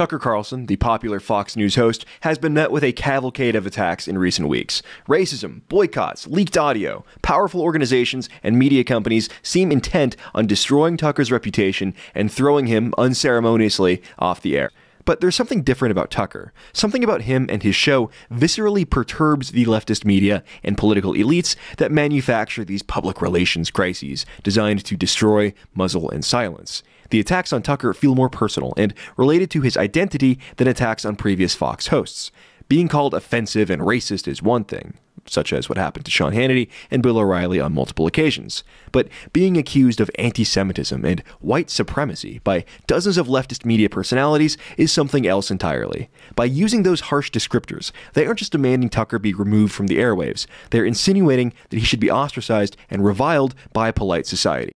Tucker Carlson, the popular Fox News host, has been met with a cavalcade of attacks in recent weeks. Racism, boycotts, leaked audio, powerful organizations, and media companies seem intent on destroying Tucker's reputation and throwing him unceremoniously off the air. But there's something different about Tucker. Something about him and his show viscerally perturbs the leftist media and political elites that manufacture these public relations crises designed to destroy, muzzle, and silence. The attacks on Tucker feel more personal and related to his identity than attacks on previous Fox hosts. Being called offensive and racist is one thing, such as what happened to Sean Hannity and Bill O'Reilly on multiple occasions. But being accused of anti-Semitism and white supremacy by dozens of leftist media personalities is something else entirely. By using those harsh descriptors, they aren't just demanding Tucker be removed from the airwaves, they're insinuating that he should be ostracized and reviled by polite society.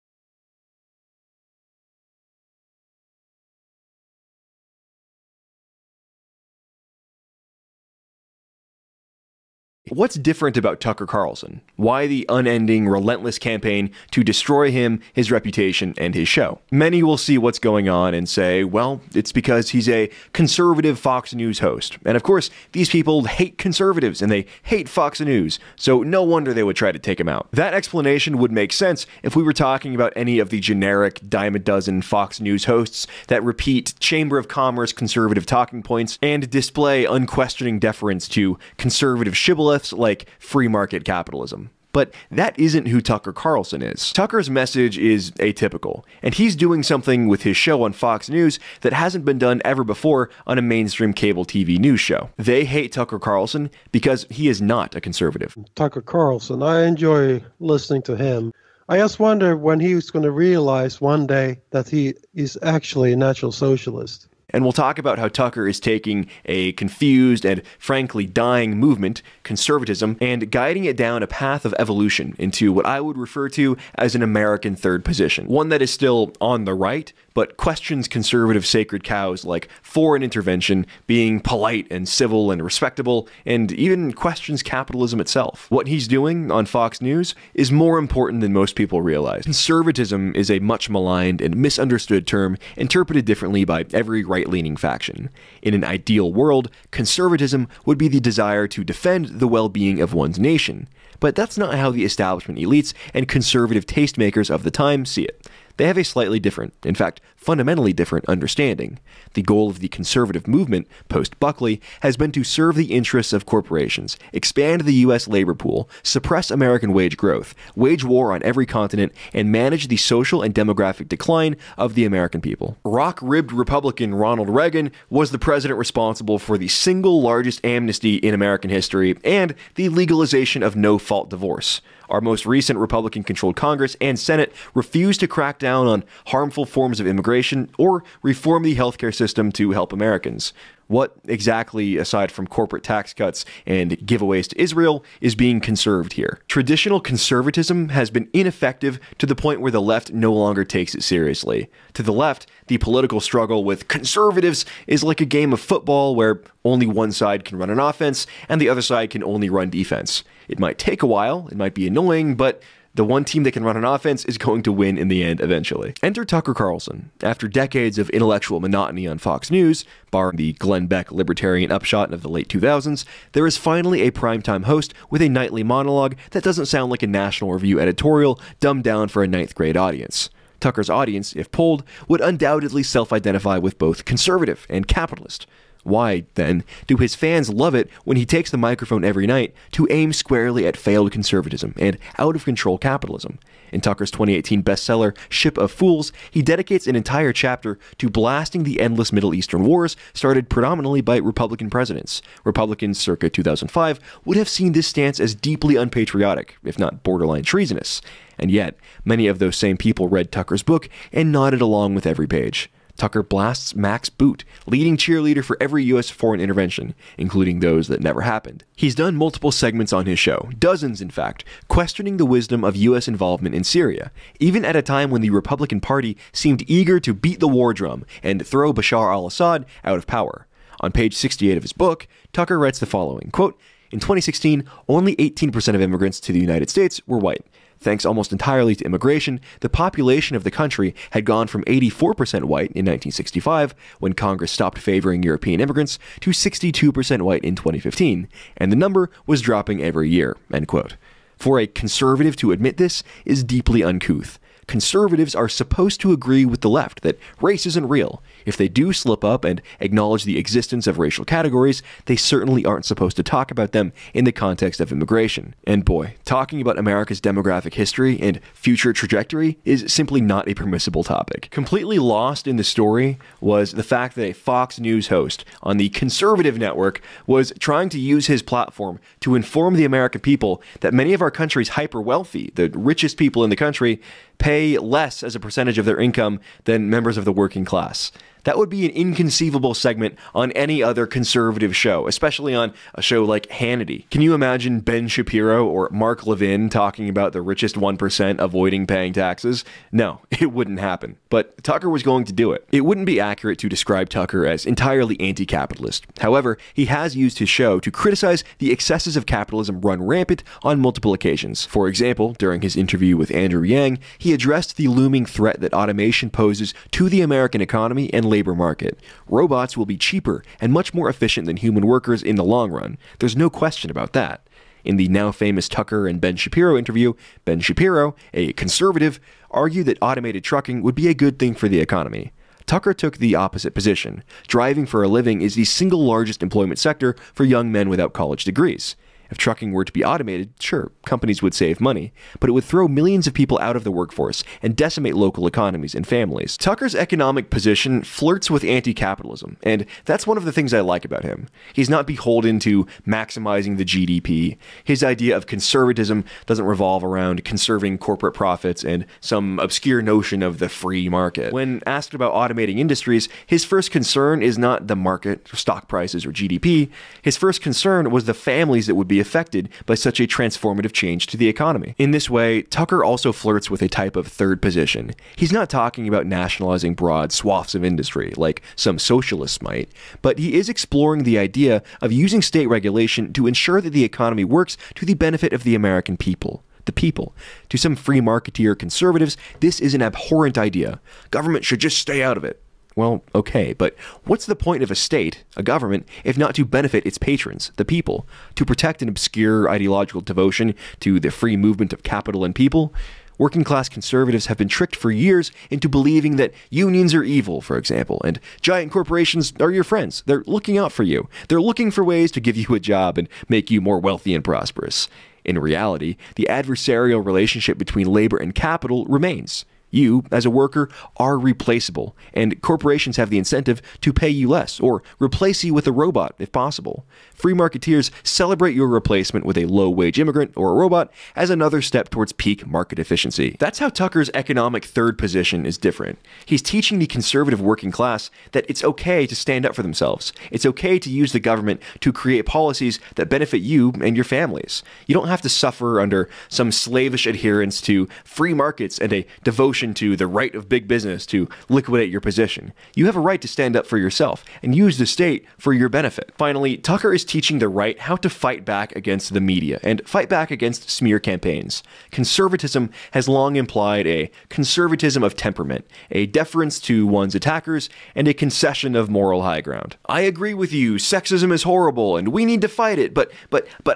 What's different about Tucker Carlson? Why the unending, relentless campaign to destroy him, his reputation, and his show? Many will see what's going on and say, well, it's because he's a conservative Fox News host. And of course, these people hate conservatives and they hate Fox News, so no wonder they would try to take him out. That explanation would make sense if we were talking about any of the generic dime a dozen Fox News hosts that repeat Chamber of Commerce conservative talking points and display unquestioning deference to conservative shibboleths like free market capitalism. But that isn't who Tucker Carlson is. Tucker's message is atypical, and he's doing something with his show on Fox News that hasn't been done ever before on a mainstream cable TV news show. They hate Tucker Carlson because he is not a conservative. Tucker Carlson, I enjoy listening to him. I just wonder when he's going to realize one day that he is actually a natural socialist. And we'll talk about how Tucker is taking a confused and frankly dying movement, conservatism, and guiding it down a path of evolution into what I would refer to as an American third position. One that is still on the right, but questions conservative sacred cows like foreign intervention, being polite and civil and respectable, and even questions capitalism itself. What he's doing on Fox News is more important than most people realize. Conservatism is a much maligned and misunderstood term interpreted differently by every right-leaning faction. In an ideal world, conservatism would be the desire to defend the well-being of one's nation. But that's not how the establishment elites and conservative tastemakers of the time see it. They have a slightly different, in fact, fundamentally different understanding. The goal of the conservative movement, post-Buckley, has been to serve the interests of corporations, expand the U.S. labor pool, suppress American wage growth, wage war on every continent, and manage the social and demographic decline of the American people. Rock-ribbed Republican Ronald Reagan was the president responsible for the single largest amnesty in American history and the legalization of no-fault divorce. Our most recent Republican-controlled Congress and Senate refused to crack down on harmful forms of immigration or reform the healthcare system to help Americans. What exactly, aside from corporate tax cuts and giveaways to Israel, is being conserved here? Traditional conservatism has been ineffective to the point where the left no longer takes it seriously. To the left, the political struggle with conservatives is like a game of football where only one side can run an offense and the other side can only run defense. It might take a while, it might be annoying, but the one team that can run an offense is going to win in the end eventually. Enter Tucker Carlson. After decades of intellectual monotony on Fox News, barring the Glenn Beck libertarian upshot of the late 2000s, there is finally a primetime host with a nightly monologue that doesn't sound like a National Review editorial dumbed down for a 9th grade audience. Tucker's audience, if polled, would undoubtedly self-identify with both conservative and capitalist. Why, then, do his fans love it when he takes the microphone every night to aim squarely at failed conservatism and out-of-control capitalism? In Tucker's 2018 bestseller, Ship of Fools, he dedicates an entire chapter to blasting the endless Middle Eastern wars started predominantly by Republican presidents. Republicans circa 2005 would have seen this stance as deeply unpatriotic, if not borderline treasonous. And yet, many of those same people read Tucker's book and nodded along with every page. Tucker blasts Max Boot, leading cheerleader for every U.S. foreign intervention, including those that never happened. He's done multiple segments on his show, dozens in fact, questioning the wisdom of U.S. involvement in Syria, even at a time when the Republican Party seemed eager to beat the war drum and throw Bashar al-Assad out of power. On page 68 of his book, Tucker writes the following, quote, "In 2016, only 18% of immigrants to the United States were white. Thanks almost entirely to immigration, the population of the country had gone from 84% white in 1965, when Congress stopped favoring European immigrants, to 62% white in 2015, and the number was dropping every year, end quote. For a conservative to admit this is deeply uncouth. Conservatives are supposed to agree with the left that race isn't real. If they do slip up and acknowledge the existence of racial categories, they certainly aren't supposed to talk about them in the context of immigration. And boy, talking about America's demographic history and future trajectory is simply not a permissible topic. Completely lost in the story was the fact that a Fox News host on the conservative network was trying to use his platform to inform the American people that many of our country's hyper-wealthy, the richest people in the country, pay less as a percentage of their income than members of the working class. That would be an inconceivable segment on any other conservative show, especially on a show like Hannity. Can you imagine Ben Shapiro or Mark Levin talking about the richest 1% avoiding paying taxes? No, it wouldn't happen. But Tucker was going to do it. It wouldn't be accurate to describe Tucker as entirely anti-capitalist. However, he has used his show to criticize the excesses of capitalism run rampant on multiple occasions. For example, during his interview with Andrew Yang, he addressed the looming threat that automation poses to the American economy and labor market. Robots will be cheaper and much more efficient than human workers in the long run. There's no question about that. In the now famous Tucker and Ben Shapiro interview, Ben Shapiro, a conservative, argued that automated trucking would be a good thing for the economy. Tucker took the opposite position. Driving for a living is the single largest employment sector for young men without college degrees. If trucking were to be automated, sure, companies would save money, but it would throw millions of people out of the workforce and decimate local economies and families. Tucker's economic position flirts with anti-capitalism, and that's one of the things I like about him. He's not beholden to maximizing the GDP. His idea of conservatism doesn't revolve around conserving corporate profits and some obscure notion of the free market. When asked about automating industries, his first concern is not the market, stock prices, or GDP. His first concern was the families that would be affected by such a transformative change to the economy. In this way, Tucker also flirts with a type of third position. He's not talking about nationalizing broad swaths of industry, like some socialists might, but he is exploring the idea of using state regulation to ensure that the economy works to the benefit of the American people. The people. To some free marketeer conservatives, this is an abhorrent idea. Government should just stay out of it. Well, okay, but what's the point of a state, a government, if not to benefit its patrons, the people, to protect an obscure ideological devotion to the free movement of capital and people? Working-class conservatives have been tricked for years into believing that unions are evil, for example, and giant corporations are your friends. They're looking out for you. They're looking for ways to give you a job and make you more wealthy and prosperous. In reality, the adversarial relationship between labor and capital remains. You, as a worker, are replaceable, and corporations have the incentive to pay you less, or replace you with a robot if possible. Free marketeers celebrate your replacement with a low-wage immigrant or a robot as another step towards peak market efficiency. That's how Tucker's economic third position is different. He's teaching the conservative working class that it's okay to stand up for themselves. It's okay to use the government to create policies that benefit you and your families. You don't have to suffer under some slavish adherence to free markets and a devotion to the right of big business to liquidate your position. You have a right to stand up for yourself and use the state for your benefit. Finally, Tucker is teaching the right how to fight back against the media and fight back against smear campaigns. Conservatism has long implied a conservatism of temperament, a deference to one's attackers, and a concession of moral high ground. I agree with you, sexism is horrible and we need to fight it, but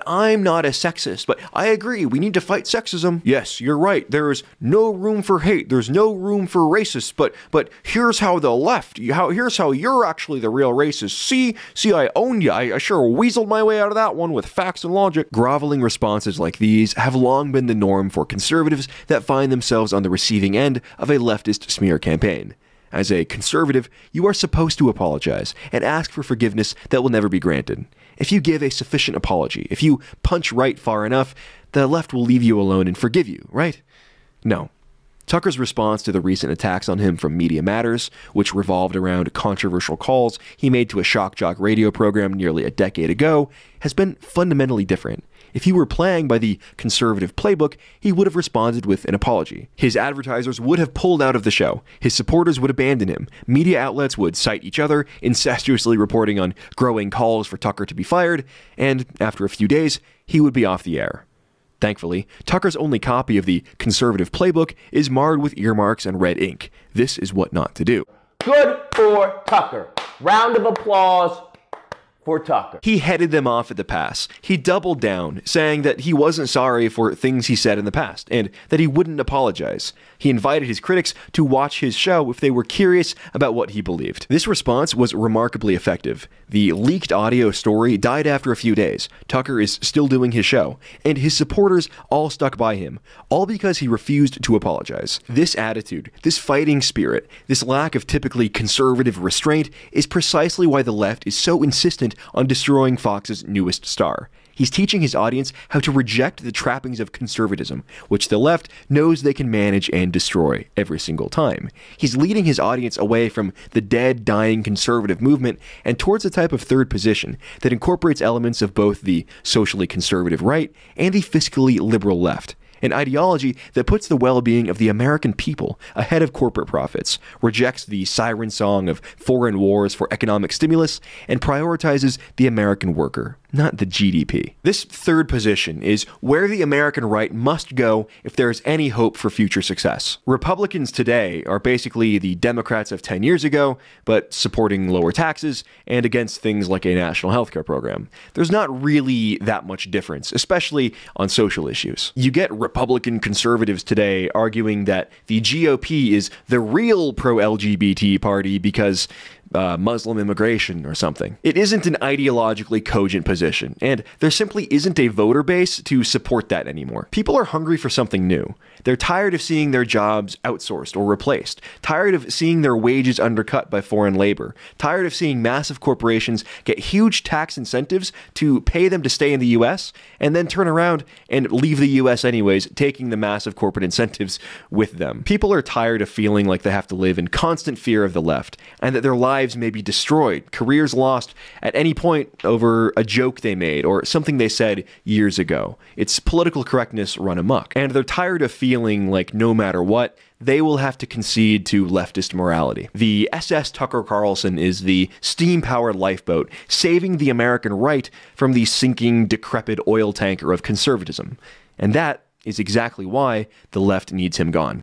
I'm not a sexist, but I agree, we need to fight sexism. Yes, you're right, there is no room for hate, there's no room for racists, but here's how the left, here's how you're actually the real racist. See, I own you. I sure weaseled my way out of that one with facts and logic. Groveling responses like these have long been the norm for conservatives that find themselves on the receiving end of a leftist smear campaign. As a conservative, you are supposed to apologize and ask for forgiveness that will never be granted. If you give a sufficient apology, if you punch right far enough, the left will leave you alone and forgive you, right? No. Tucker's response to the recent attacks on him from Media Matters, which revolved around controversial calls he made to a shock jock radio program nearly a decade ago, has been fundamentally different. If he were playing by the conservative playbook, he would have responded with an apology. His advertisers would have pulled out of the show. His supporters would abandon him. Media outlets would cite each other, incestuously reporting on growing calls for Tucker to be fired, and after a few days, he would be off the air. Thankfully, Tucker's only copy of the conservative playbook is marred with earmarks and red ink. This is what not to do. Good for Tucker. Round of applause for Tucker. He headed them off at the pass. He doubled down, saying that he wasn't sorry for things he said in the past, and that he wouldn't apologize. He invited his critics to watch his show if they were curious about what he believed. This response was remarkably effective. The leaked audio story died after a few days. Tucker is still doing his show, and his supporters all stuck by him, all because he refused to apologize. This attitude, this fighting spirit, this lack of typically conservative restraint is precisely why the left is so insistent on destroying Fox's newest star. He's teaching his audience how to reject the trappings of conservatism, which the left knows they can manage and destroy every single time. He's leading his audience away from the dead, dying conservative movement and towards a type of third position that incorporates elements of both the socially conservative right and the fiscally liberal left. An ideology that puts the well-being of the American people ahead of corporate profits, rejects the siren song of foreign wars for economic stimulus, and prioritizes the American worker, not the GDP. This third position is where the American right must go if there is any hope for future success. Republicans today are basically the Democrats of 10 years ago, but supporting lower taxes and against things like a national healthcare program. There's not really that much difference, especially on social issues. You get Republican conservatives today arguing that the GOP is the real pro-LGBT party because Muslim immigration or something. It isn't an ideologically cogent position, and there simply isn't a voter base to support that anymore. People are hungry for something new. They're tired of seeing their jobs outsourced or replaced, tired of seeing their wages undercut by foreign labor, tired of seeing massive corporations get huge tax incentives to pay them to stay in the US, and then turn around and leave the US anyways, taking the massive corporate incentives with them. People are tired of feeling like they have to live in constant fear of the left, and that their lives may be destroyed, careers lost at any point over a joke they made or something they said years ago. It's political correctness run amok. And they're tired of feeling like no matter what, they will have to concede to leftist morality. The SS Tucker Carlson is the steam-powered lifeboat saving the American right from the sinking, decrepit oil tanker of conservatism. And that is exactly why the left needs him gone.